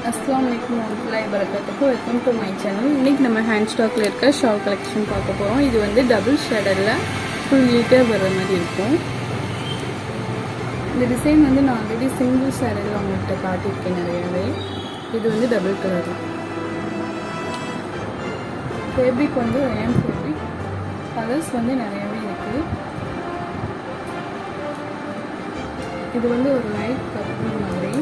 अस्सलाम वालेकुम warahmatullahi wabarakatuh. Welcome to my channel. இன்றைக்கி நம்ம ஹேண்ட் ஸ்டாக்கில் இருக்க ஷால் கலெக்ஷன் பார்க்க போகிறோம். இது வந்து டபுள் ஷேடரில் ஃபுல் நீட்டாக வர மாதிரி இருக்கும். இந்த டிசைன் வந்து நான் ஆல்ரெடி சிங்கிள் ஷேடரில் அவங்கள்ட்ட காட்டியிருக்கேன் நிறையாவே. இது வந்து டபுள் கலர். ஃபேப்ரிக் வந்து ரயான் ஃபேப்ரிக். கலர்ஸ் வந்து நிறையாவே இருக்குது. இது வந்து ஒரு லைட் பர்பிள் மாதிரி.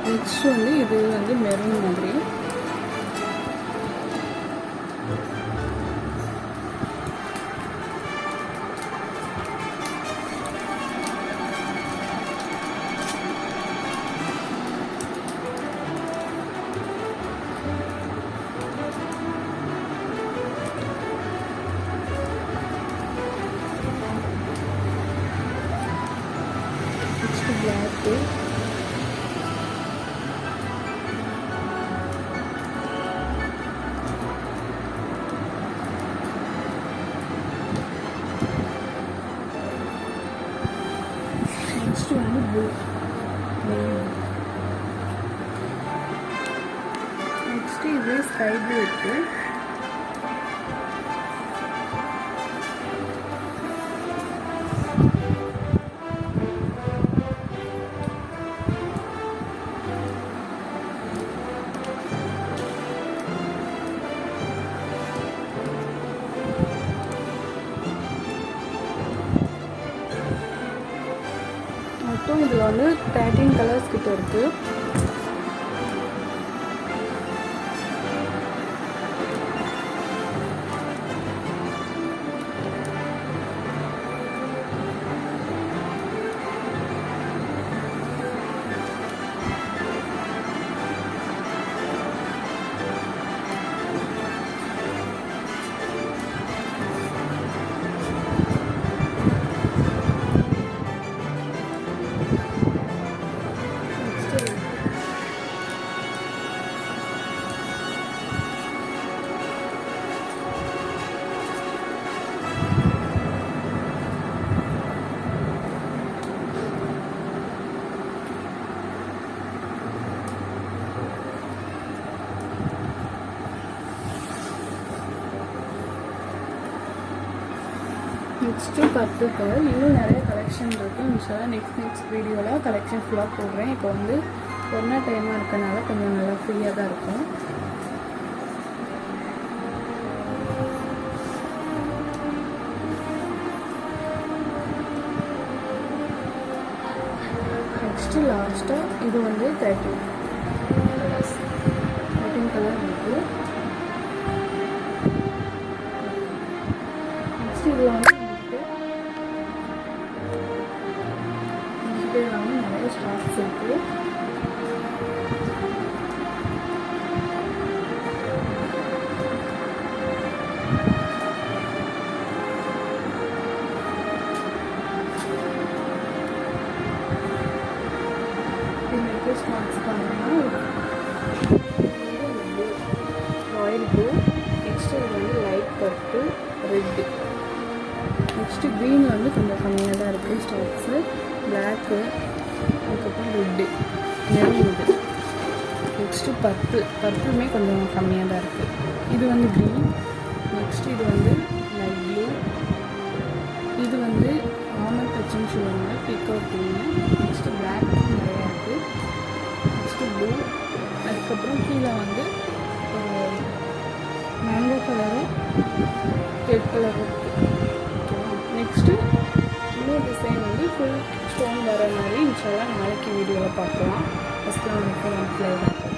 நெக்ஸ்ட் வந்து இது வந்து மெரூன் மாதிரி. black next one blue next is sky blue இருக்கு. மொத்தம் இதில் வந்து 13 கலர்ஸ் கிட்ட இருக்குது. Next purple colour. இன்னும் நிறைய கலெக்ஷன் இருக்குது. இன்ஷால்லா நெக்ஸ்ட் வீடியோவில் கலெக்ஷன் ஃபுல்லாக போடுறேன். இப்போ வந்து கொரோனா டைமாக இருக்கனால கொஞ்சம் நல்லா ஃப்ரீயாக தான் இருக்கும். நெக்ஸ்ட்டு லாஸ்ட்டாக இது வந்து 13 கலர் இருக்குது. நெக்ஸ்ட் இதில் வந்து நிறைய ஸ்டாக்ஸ் இருக்கு. ஸ்டாக்ஸ் பார்த்தீங்கன்னா ராயல் ப்ளூ, நெக்ஸ்ட் இது வந்து light purple, red, next green வந்து கொஞ்சம் கம்மியாக தான் இருக்குது ஸ்டாக்ஸு. பிளாக்கு, அதுக்கப்புறம் ரெட்டு, மெரூன் இது. நெக்ஸ்ட்டு பர்பிளுமே கொஞ்சம் கம்மியாக தான் இருக்குது. இது வந்து க்ரீன், நெக்ஸ்ட்டு இது வந்து லைட் ப்ளூ, இது வந்து நார்மல் டச்சுன்னு சொல்லுவாங்க, பீகாக் க்ரீனு. நெக்ஸ்ட்டு பிளாக் நிறையா இருக்குது. நெக்ஸ்ட்டு ப்ளூ, அதுக்கப்புறம் கீழே வந்து மேங்கோ கலரும் ரெட் கலரும் இருக்குது. நெக்ஸ்ட்டு இன்னொரு டிசைன் வந்து ஃபுல் ஸ்டோன் வர மாதிரி இன்ஷால்லா நாளைக்கு வீடியோவில் பார்க்கலாம். அஸ்ஸலாமு அலைக்கும்.